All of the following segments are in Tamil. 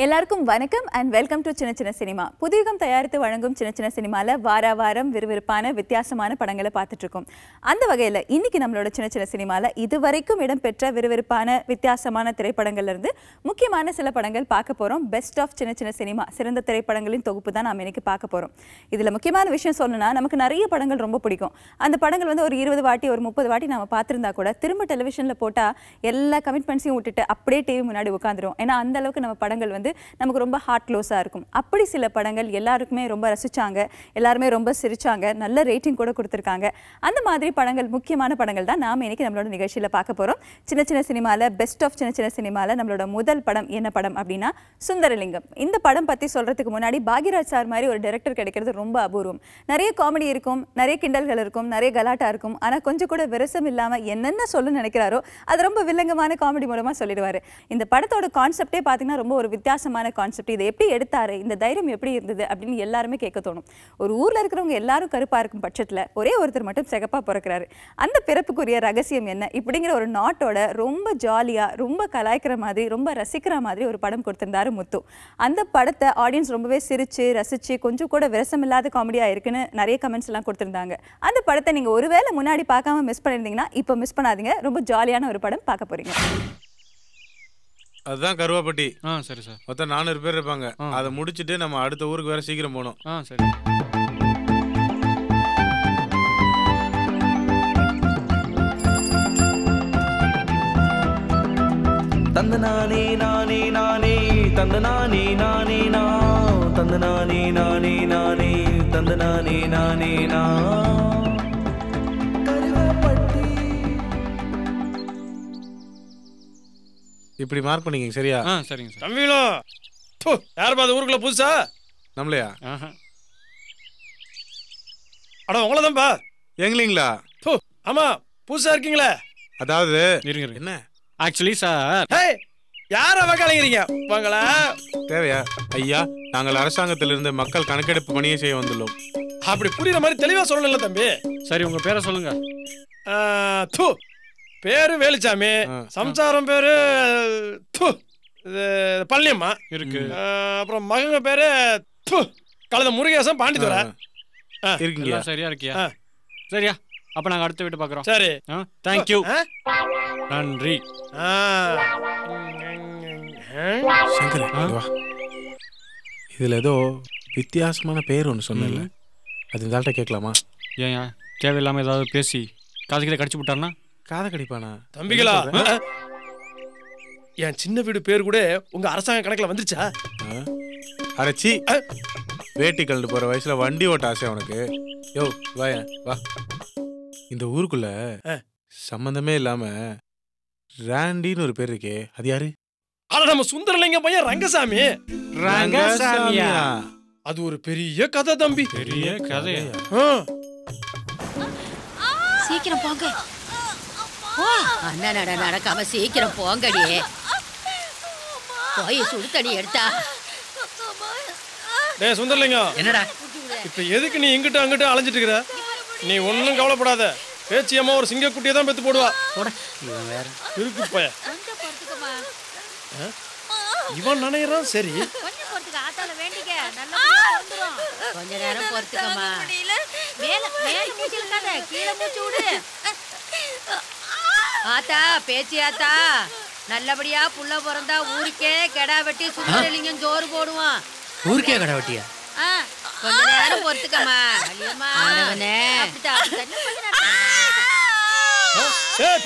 எல்லாருக்கும் வணக்கம் and welcome to சின்ன சின்ன சினிமா. புதியகம் தயாரித்து வழங்கும் சின்ன சின்ன சினிமால வாரம் விறுவிறுப்பான வித்தியாசமான படங்களை பார்த்துட்டு இருக்கோம். அந்த வகையில இன்னைக்கு நம்மளோட சின்ன சின்ன சினிமால இதுவரைக்கும் இடம்பெற்ற விறுவிறுப்பான வித்தியாசமான திரைப்படங்கள்ல இருந்து முக்கியமான சில படங்கள் பார்க்க போறோம். பெஸ்ட் ஆஃப் சின்ன சின்ன சினிமா சிறந்த திரைப்படங்களின் தொகுப்பு தான் நாம இன்னைக்கு பார்க்க போறோம். இதுல முக்கியமான விஷயம் சொல்லணும்னா நமக்கு நிறைய படங்கள் ரொம்ப பிடிக்கும். அந்த படங்கள் வந்து ஒரு 20 வாட்டி ஒரு 30 வாட்டி நாம பார்த்திருந்தா கூட திரும்ப டெலிவிஷன்ல போட்டா எல்லா கமிட்மெண்ட்ஸையும் விட்டுட்டு அப்படியே டிவி முன்னாடி உட்காந்துரும். ஏன்னா அந்த அளவுக்கு நம்ம படங்கள் வந்து நமக்கு ரொம்ப ஹார்ட் க்ளோஸா இருக்கும். அப்படி சில படங்கள் எல்லாருக்குமே ரொம்ப ரசிச்சாங்க, எல்லாருமே ரொம்ப சிரிச்சாங்க, நல்ல ரேட்டிங் கூட கொடுத்திருக்காங்க. அந்த மாதிரி படங்கள் முக்கியமான படங்கள் தான் நாம இன்னைக்கு நம்மளோட நிகழ்ச்சியில பார்க்க போறோம். சின்ன சின்ன சினிமால பெஸ்ட் ஆஃப் சின்ன சின்ன சினிமால நம்மளோட முதல் படம் என்ன படம் அப்படின்னா சுந்தரலிங்கம். இந்த படம் பத்தி சொல்றதுக்கு முன்னாடி பாக்யராஜ் சார் மாதிரி ஒரு டைரக்டர் கிடைக்கிறது ரொம்ப அபூர்வம். நிறைய காமெடி இருக்கும், நிறைய கிண்டல்கள் இருக்கும், நிறைய கலாட்டா இருக்கும். ஆனா கொஞ்சம் கூட விரசம் இல்லாம என்னென்ன சொல்ல நினைக்கிறாரோ அது ரொம்ப வில்லங்கமான காமெடி மூலமா சொல்லிடுவாரு. இந்த படத்தோட கான்செப்டே பாத்தீங்கன்னா ரொம்ப ஒரு வித்தியாசமான கான்செப்ட். இதை எப்படி எடுத்தாரு, இந்த தைரியம் எப்படி இருந்தது அப்படின்னு எல்லாருமே கேட்க தோணும். ஒரு ஊர்ல இருக்கிறவங்க எல்லாரும் கருப்பா இருக்கும் பட்சத்துல ஒரே ஒருத்தர் மட்டும் சிகப்பா பிறக்கிறாரு. அந்த பிறப்புக்குரிய ரகசியம் என்ன இப்படிங்கிற ஒரு நாட்டோட ரொம்ப ஜாலியா ரொம்ப கலாய்க்கிற மாதிரி ரொம்ப ரசிக்கிற மாதிரி ஒரு படம் கொடுத்திருந்தாரு முத்து. அந்த படத்தை ஆடியன்ஸ் ரொம்பவே சிரிச்சு ரசிச்சு கொஞ்சம் கூட விரசம் இல்லாத காமெடியா இருக்குன்னு நிறைய கமெண்ட்ஸ் எல்லாம் கொடுத்திருந்தாங்க. அந்த படத்தை நீங்க ஒருவேளை முன்னாடி பார்க்காம மிஸ் பண்ணிருந்தீங்கன்னா இப்போ மிஸ் பண்ணாதீங்க. ரொம்ப ஜாலியான ஒரு படம் பார்க்க போறீங்க. அதுதான் கருவாப்பட்டி. சரி சார். மொத்தம் 400 பேர் இருப்பாங்க. அதை முடிச்சுட்டு நம்ம அடுத்த ஊருக்கு வேற சீக்கிரம் போகணும். சரி. தந்த நானே நானே நானே தந்த நானே நானே நா தந்த நானே நானே நானே தந்த நானே நானே நா இப்படி மார்க் பண்ணிங்க சரியா? சரிங்க சார். தம்பிகளோ, யாருப்பா அந்த ஊருக்குள்ள புதுசா? நம்மளையா? அட உங்களை தான்ப்பா. எங்களீங்களா? ஆமா, புதுசா இருக்கீங்களே. அதாவது இருங்க என்ன ஆக்சுவலி சார், யார வக்காலங்கிறீங்க உங்களா? தேவையா? ஐயா, நாங்கள் அரசாங்கத்திலிருந்து மக்கள் கணக்கெடுப்பு பணியை செய்ய வந்துள்ளோம். அப்படி புரியுற மாதிரி தெளிவா சொல்லல தம்பி. சரி, உங்க பேரை சொல்லுங்க. பேரு வேலுச்சாமி, சம்சாரம் பேரு பழனியம்மா இருக்கு. அப்புறம் மகங்க பேரு கலந்த முருகேசன் பாண்டித்துறை இருக்கீங்க. சரியா இருக்கியா? சரியா, அப்ப நாங்க அடுத்த வீட்டு பாக்குறோம். சரி, தேங்க்யூ, நன்றி. சங்கர், வா. இதுல ஏதோ வித்தியாசமான பேர் ஒன்று சொன்னல, அது இந்த கேட்கலாமா? ஏன் தேவையில்லாம ஏதாவது பேசி காதுகிட்ட கடிச்சு விட்டாருன்னா காதை கடிப்பானா? தம்பிகளா, என் சின்ன வீடு பேர் கூட உங்க அரசாங்க கணக்குல வந்துருச்சா? அரைச்சி வேட்டி கலந்து போற வயசுல வண்டி ஓட்ட ஆசை உனக்கு? யோ வா வா. இந்த ஊருக்குள்ள சம்பந்தமே இல்லாம ராண்டின்னு ஒரு பேர் இருக்கே, அது யாரு? அட நம்ம சுந்தரலிங்கம் பையன் ரங்கசாமி. ரங்கசாமியா? அது ஒரு பெரிய கதை தம்பி. பெரிய கதையா? சீக்கிரம் போங்க. அண்ணா நடக்காம சீக்கிரம் போங்கடி. போய் சுடு தண்ணி எடுத்தா. டேய் சுந்தரலிங்கம், என்னடா இப்ப எதுக்கு நீ இங்கிட்ட அங்கிட்ட அலைஞ்சிட்டு இருக்கிற? நீ ஒன்னும் கவலைப்படாத. பேச்சியம்மா ஒரு சிங்க குட்டியை தான் பெத்து போடுவா. இருக்கு பைய இவன் நினைறான். சரி, கொஞ்ச நேரம் பொறுத்துக்கமா. கீழே மூச்சு விடு. ஆத்தா, பேச்சு ஆத்தா, நல்லபடியா புள்ள பிறந்தா ஊருக்கே கெடா வெட்டி சுந்தரலிங்கம் சோறு போடுவான். ஊருக்கே கடை வெட்டியா? கொஞ்ச நேரம் பொறுத்துக்கமா.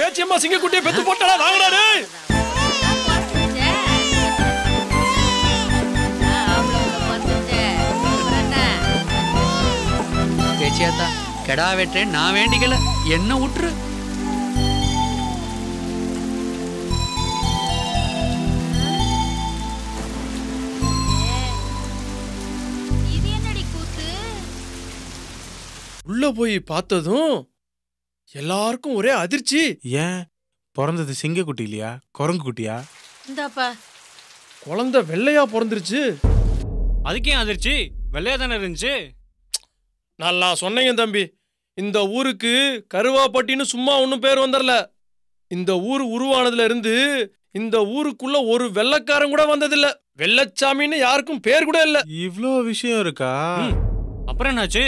பேச்சியம்மா சிங்க குட்டியை பெத்து போட்டாடா. வாங்கடா டேய். பேச்சியாத்தா, கெடா வெட்டுறேன் நான் வேண்டிக்கல, என்ன விட்டுரு. உள்ள போய் பார்த்ததும் எல்லாருக்கும் ஒரே அதிர்ச்சி. ஏன் பிறந்தது சிங்க குட்டி இல்லையா, குரங்கு குட்டியா? இந்தாப்பா, குழந்தை வெள்ளையா பிறந்துருச்சு. அதுக்கே அதிர்ச்சி? வெள்ளையா தானே இருந்துச்சு. நல்லா சொன்னீங்க தம்பி. இந்த ஊருக்கு கருவாப்பட்டின்னு சும்மா ஒன்னும் பேர் வந்துடல. இந்த ஊர் உருவானதுல இருந்து இந்த ஊருக்குள்ள ஒரு வெள்ளக்காரன் கூட வந்ததில்ல. வெள்ளச்சாமின்னு யாருக்கும் பேர் கூட இல்ல. இவ்ளோ விஷயம் இருக்கா? அப்புறம் என்னாச்சு?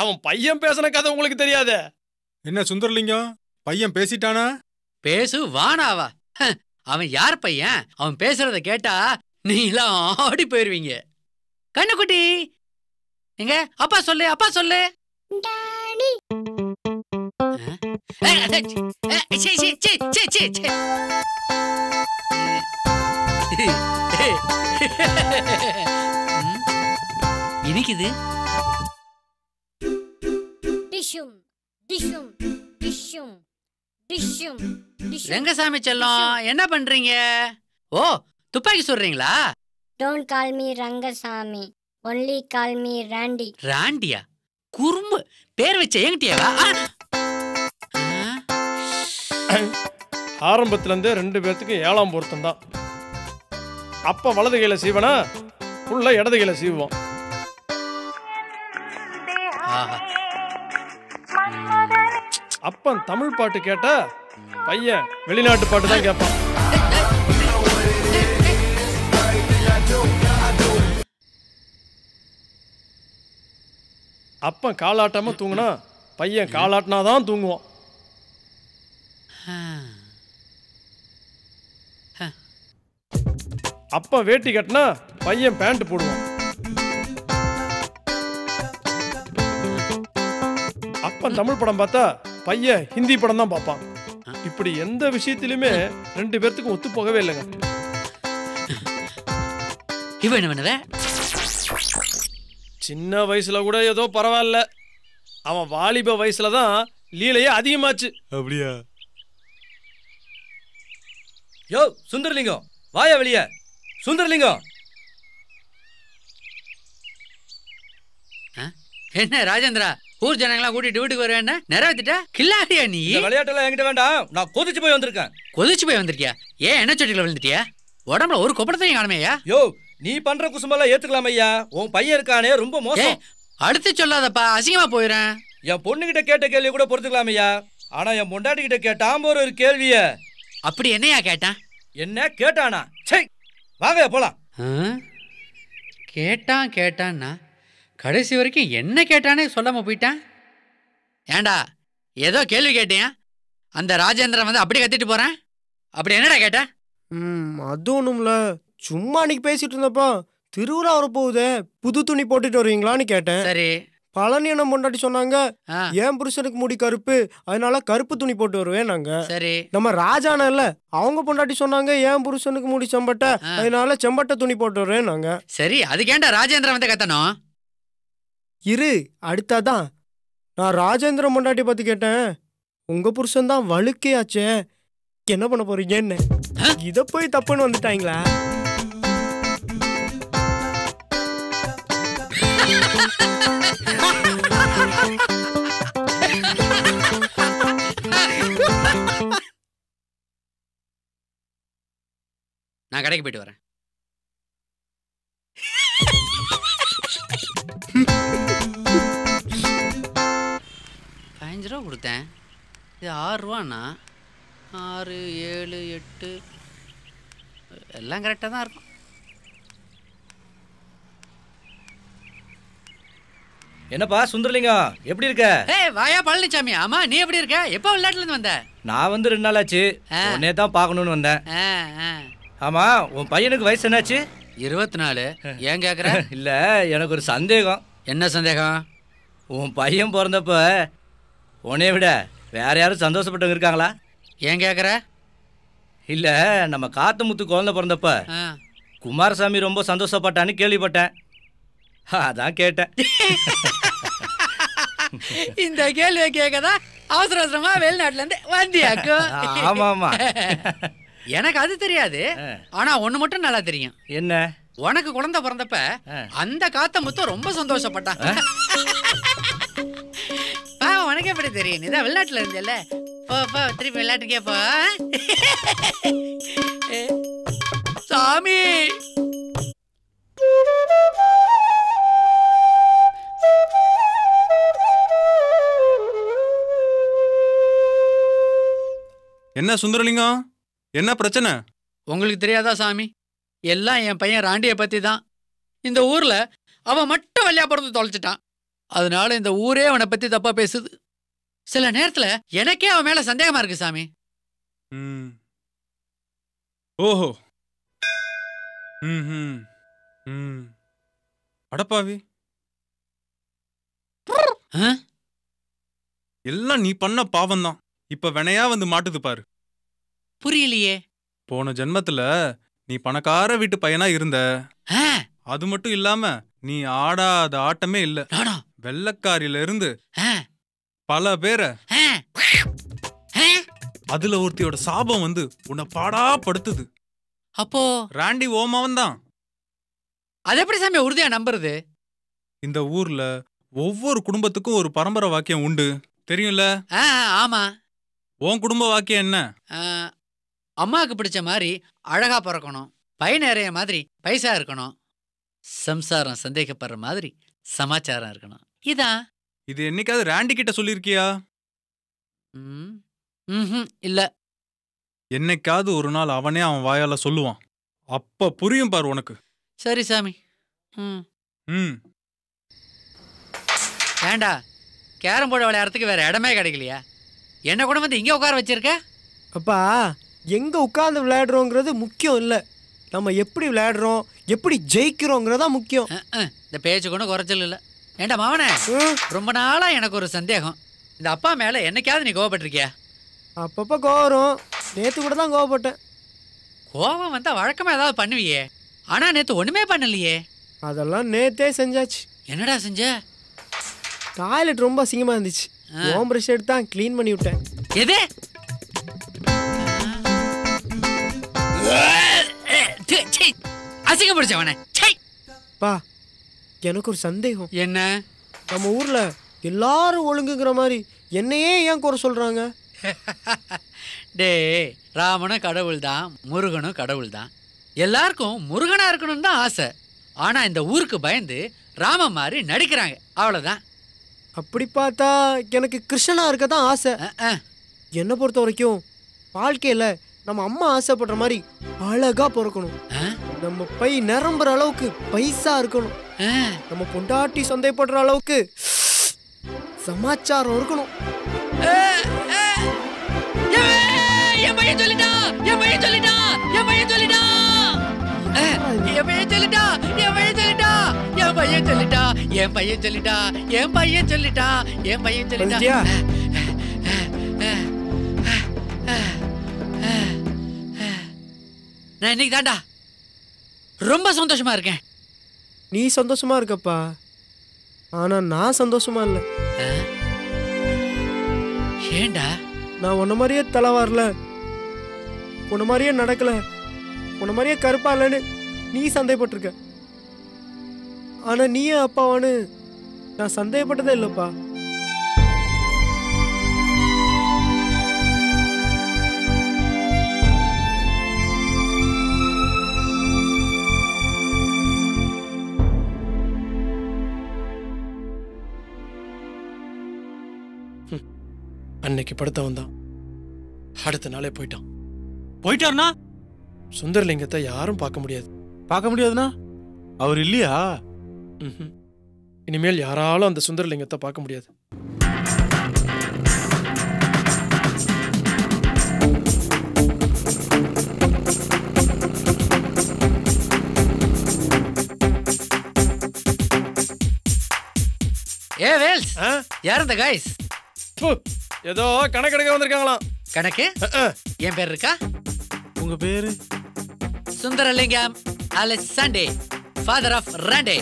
அவன் பையன் பேசின கதை உங்களுக்கு தெரியாதே? என்ன சுந்தரலிங்கம், பையன் பேசிட்டானா? பேசு வானாவா? அவன் யார் பையன்? அவன் பேசுறத கேட்டா நீலாம் ஆடி போயிருவீங்க. கண்ணுக்குட்டி எங்க அப்பா சொல்லு, அப்பா சொல்லு. இனிக்குது. ரங்கசாமி செல்லம், என்ன பண்றீங்க? ஓ, துப்பாக்கி சொல்றீங்களா? Don't call me Rangasamy. Only call me Randy. ராண்டியா? குறும்பு பேர் வச்ச என்கிட்டயாவா? ஆரம்பத்துல இருந்தே 2 பேர்த்துக்கு 7ஆம் பொருத்தம் தான். அப்ப வலது கையில சீவனா, புள்ள இடது கையில சீவுவான். அப்பன் தமிழ் பாட்டு கேட்டா பையன் வெளிநாட்டு பாட்டு தான் கேட்பான். அப்பன் காலாட்டாம தூங்குனா பையன் காலாட்டினாதான் தூங்குவான். அப்பா வேட்டி கட்டினா பையன் பேண்ட் போடுவான். அப்பன் தமிழ் படம் பார்த்தா பையன் ஹிந்தி படம் தான் பார்ப்பான். இப்படி எந்த விஷயத்திலுமே 2 பேர்த்துக்கும் ஒத்து போகவே இல்லைங்க. சின்ன வயசுல கூட ஏதோ பரவாயில்ல, அவன் வாலிப வயசுல தான் லீலையே அதிகமாச்சு. அப்படியா? யோ சுந்தரலிங்கம், வாயா வெளிய. சுந்தரலிங்கம். என்ன ராஜேந்திரா, ஊர் ஜனங்களா கூட்டிட்டு வீட்டுக்கு வருவேன்னா நிறைவேற்றிட்ட? கில்லாடியா நீ? விளையாட்டெல்லாம் என்கிட்ட வேண்டாம், நான் கொதிச்சு போய் வந்திருக்கேன். கொதிச்சு போய் வந்திருக்கியா? ஏன் என்ன சொட்டில விழுந்துட்டியா? உடம்புல ஒரு கொப்பளத்தையும் காணுமையா? யோ, நீ பண்ற குசும்பெல்லாம் ஏத்துக்கலாம் ஐயா. உன் பையன் இருக்கானே ரொம்ப மோசம். அடுத்து சொல்லாதப்பா, அசிங்கமா போயிடுறேன். என் பொண்ணுகிட்ட கேட்ட கேள்வி கூட பொறுத்துக்கலாம் ஐயா. ஆனா என் பொண்டாட்டி கிட்ட கேட்டாம ஒரு கேள்விய. அப்படி என்னையா கேட்டான்? என்ன கேட்டானா? சை, வாங்க போலாம். கேட்டான்னா கடைசி வரைக்கும் என்ன கேட்டானே சொல்லாம போயிட்டான். ஏண்டா ஏதோ கேள்வி கேட்டியா? அந்த ராஜேந்திரன் வந்து அப்படி கத்திட்டு போறேன். அப்படி என்னடா கேட்ட? அது ஒண்ணும்ல, சும்மா அன்னைக்கு பேசிட்டு இருந்தப்போ திருவிழா வரப்போகுதே, புது துணி போட்டுட்டு வருவீங்களான்னு கேட்டேன். சரி. பழனி என்ன பொண்டாட்டி சொன்னாங்க, என் புருஷனுக்கு முடி கருப்பு, அதனால கருப்பு துணி போட்டு வருவேன் நாங்க. சரி. நம்ம ராஜான இல்ல, அவங்க பொண்டாட்டி சொன்னாங்க என் புருஷனுக்கு முடி செம்பட்டை, அதனால செம்பட்டை துணி போட்டு வருவேன் நாங்க. சரி, அதுக்கேண்டா ராஜேந்திரன் வந்து கத்தணும்? இரு, அடுத்தாதான் நான் ராஜேந்திரன் பொண்டாட்டி பார்த்து கேட்டேன், உங்க புருஷன் தான் வழுக்கையாச்சே, என்ன பண்ண போறீங்கன்னு. இத போய் தப்புன்னு வந்துட்டாங்களா? நான் கடைக்கு போயிட்டு வரேன். ₹5 கொடுத்தேன், இது ₹6. 6, 7, 8 எல்லாம் கரெக்டாக தான் இருக்கும். என்னப்பா சுந்தரலிங்கம், எப்படி இருக்க? வாயா பழனிசாமி. ஆமா, நீ எப்படி இருக்க? எப்போ விளையாட்டுல இருந்து வந்த? நான் வந்து 2 நாள் ஆச்சு. உடனே தான் பார்க்கணும்னு வந்தேன். ஆமா, உன் பையனுக்கு வயசு என்னாச்சு? 24. ஏன் கேக்குற? இல்ல, எனக்கு ஒரு சந்தேகம். என்ன சந்தேகம்? உன் பையன் பிறந்தப்ப உன்னைய விட வேற யாரும் சந்தோஷப்பட்டவங்க இருக்காங்களா? ஏன் கேக்குற? இல்ல, நம்ம காத்தமுத்து குழந்தை பிறந்தப்ப குமாரசாமி ரொம்ப சந்தோஷப்பட்டான்னு கேள்விப்பட்டேன், அதான் கேட்டேன். இந்த கேள்வியை கேட்கதான் அவசர அவசரமா வெளிநாட்டுல இருந்து வந்தியாக்கும். ஆமா ஆமா. எனக்கு அது தெரியாது, ஆனா ஒண்ணு மட்டும் நல்லா தெரியும். என்ன? உனக்கு குழந்தை பிறந்தப்ப அந்த காத்தமுத்து ரொம்ப சந்தோஷப்பட்டான். உனக்கு எப்படி தெரியும்? நீதான் வெளிநாட்டுல இருந்தல. போ போ திருப்பி விளையாட்டுக்கே போ. சாமி என்ன சுந்தரலிங்கம், என்ன பிரச்சனை? உங்களுக்கு தெரியாதா சாமி? எல்லாம் என் பையன் ராண்டியை பத்தி தான். இந்த ஊர்ல அவன் மட்டும் வழியா பிறந்து தொலைச்சிட்டான். அதனால இந்த ஊரே அவனை பத்தி தப்பா பேசுது. சில நேரத்துல எனக்கே அவன் மேல சந்தேகமா இருக்கு சாமி. ஓஹோ. அடப்பாவி, எல்லாம் நீ பண்ண பாவம்தான் இப்ப வினையா வந்து மாட்டுது பாரு. புரியலையே. போன ஜென்மத்துல நீ பணக்கார வீட்டு பையனா இருந்த. அது மட்டும் இல்லாம நீ ஆடாத ஆட்டமே இல்ல. வெள்ளக்காரியில இருந்து பல பேரை, அதுல ஒருத்தியோட சாபம் வந்து உன்னை பாடா படுத்துது. அப்போ ராண்டி ஓமாவன் தான். அது எப்படி சாமி உறுதியா நம்புறது? இந்த ஊர்ல ஒவ்வொரு குடும்பத்துக்கும் ஒரு பரம்பரை வாக்கியம் உண்டு, தெரியும்ல? ஆமா. உன் குடும்ப வாக்கியம் என்ன? அம்மாவுக்கு பிடிச்ச மாதிரி அழகா பிறக்கணும், பை நிறைய மாதிரி பைசா இருக்கணும், சம்சாரம் சந்தேகப்படுற மாதிரி சமாச்சாரம் இருக்கணும். இதான். இது என்னைக்காவது ராண்டி கிட்ட சொல்லிருக்கியா? இல்ல. என்னைக்காவது ஒரு நாள் அவனே அவன் வாயால சொல்லுவான், அப்ப புரியும் பாரு உனக்கு. சரி சாமி. ஏண்டா கேரம் போர்டு விளையாடுறதுக்கு வேற இடமே கிடைக்கலையா? என்ன கூட வந்து இங்க உட்கார வச்சிருக்க? அப்பா, எங்க உட்கார்ந்து விளையாடுறோங்கிறது முக்கியம் இல்ல, நம்ம எப்படி விளையாடுறோம், எப்படி ஜெயிக்கிறோங்கிறதா முக்கியம். இந்த பேச்சு கூட குறைச்சல் இல்ல. ஏண்டா மாவனே, ரொம்ப நாளா எனக்கு ஒரு சந்தேகம். இந்த அப்பா மேல என்னைக்காவது நீ கோவப்பட்டிருக்கியா? அப்பப்ப கோவம். நேத்து கூட தான் கோவப்பட்டேன். கோவம் வந்தா வழக்கமா ஏதாவது பண்ணுவியே, ஆனா நேத்து ஒண்ணுமே பண்ணலையே. அதெல்லாம் நேத்தே செஞ்சாச்சு. என்னடா செஞ்ச? டாய்லெட் ரொம்ப அசிங்கமா இருந்துச்சு, ஓம் பிரஷ் எடுத்து தான் க்ளீன் பண்ணி விட்டேன். எது? அசிங்க பிடிச்சவனே. பா, எனக்கு ஒரு சந்தேகம். என்ன? நம்ம ஊர்ல எல்லாரும் ஒழுங்குங்கிற மாதிரி என்னையே ஏன் குறை சொல்றாங்க? டே, ராமனும் கடவுள் தான், முருகனும் கடவுள் தான். எல்லாருக்கும் முருகனா இருக்கணும்னு தான் ஆசை. ஆனா இந்த ஊருக்கு பயந்து ராம மாதிரி நடிக்கிறாங்க, அவ்வளவுதான். அப்படி பார்த்தா எனக்கு கிருஷ்ணனா இருக்க தான் ஆசை. என்னை பொறுத்த வரைக்கும் வாழ்க்கையில நம்ம அம்மா ஆசைப்படுற மாதிரி அழகா பிறக்கணும், நம்ம பை நிரம்புற அளவுக்கு பைசா இருக்கணும், நம்ம பொண்டாட்டி சந்தைப்படுற அளவுக்கு சமாச்சாரம் இருக்கணும். என் பையன் சொல்லிட்டான், என் பையன் சொல்லிட்டான், என் பையன் சொல்லிட்டான், என் பையன் சொல்லிட்டான், என் பையன் சொல்லிட்டான், என் பையன் சொல்லிட்டான், என் பையன் சொல்லிட்டான், என் பையன் சொல்லிட்டான், என் பையன் சொல்லிட்டான். நான் இன்னைக்கு தாண்டா ரொம்ப சந்தோஷமா இருக்கேன். நீ சந்தோஷமா இருக்கப்பா, ஆனா நான் சந்தோஷமா இல்லை. ஏண்டா? நான் உன்ன மாதிரியே தலை வரல, உன்ன மாதிரியே நடக்கல, உன்ன மாதிரியே கருப்பா இல்லைன்னு நீ சந்தேகப்பட்டிருக்க. ஆனா நீயே அப்பாவான்னு நான் சந்தேகப்பட்டதே இல்லப்பா. அன்னைக்கு படுத்தவன் தான் அடுத்த நாளே போயிட்டான். போயிட்டாருனா சுந்தரலிங்கத்தை யாரும் பார்க்க முடியாது. பார்க்க முடியாதுன்னா அவர் இல்லையா? இனிமேல் யாராலும் அந்த சுந்தரலிங்கத்தை பார்க்க முடியாது. ஏ வேல்ஸ், யார் இந்த கைஸ்? ஏதோ கணக்கெடுக்க வந்திருக்காங்களாம். கணக்கு? என் பேர் இருக்கா? உங்க பேரு? சுந்தரலிங்கம் அலெக்சாண்டே, ஃபாதர் ஆஃப் ராண்டே.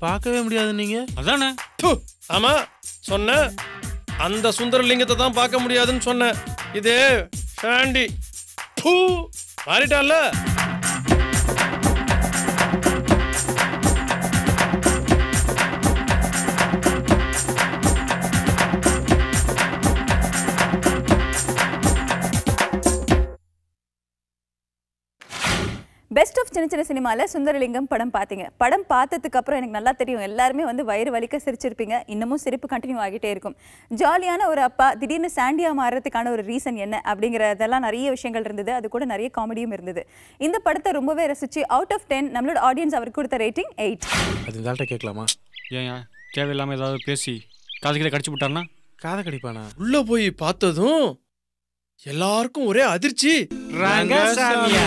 பார்க்கவே முடியாது நீங்க. அதானே? ஆமா சொன்ன, அந்த சுந்தரலிங்கத்தை தான் பார்க்க முடியாதுன்னு சொன்ன. இது ஷாண்டி மாறிட்டான்ல. பெஸ்ட் ஆஃப் சின்ன சின்ன சினிமாவில் சுந்தரலிங்கம் படம் பார்த்தீங்க. படம் பார்த்ததுக்கு அப்புறம் எனக்கு நல்லா தெரியும் எல்லாருமே வந்து வயிறு வலிக்க சிரிச்சிருப்பீங்க. இன்னமும் சிரிப்பு கண்டினியூ ஆகிட்டே இருக்கும். ஜாலியான ஒரு அப்பா திடீர்னு சாண்டியா மாறுறதுக்கான ஒரு ரீசன் என்ன அப்படிங்கிறதெல்லாம் நிறைய விஷயங்கள் இருந்தது. அது கூட நிறைய காமெடியும் இருந்தது. இந்த படத்தை ரொம்பவே ரசிச்சு அவுட் ஆஃப் 10 நம்மளோட ஆடியன்ஸ் அவருக்கு கொடுத்த ரேட்டிங் 8. அது இதால்ட்ட கேட்கலாமா? ஏன் தேவையில்லாமல் ஏதாவது பேசி காதுகிட்ட கடிச்சு விட்டாருன்னா? காதை கடிப்பானா? உள்ள போய் பார்த்ததும் எல்லாருக்கும் ஒரே அதிர்ச்சி. ரங்கசாமியா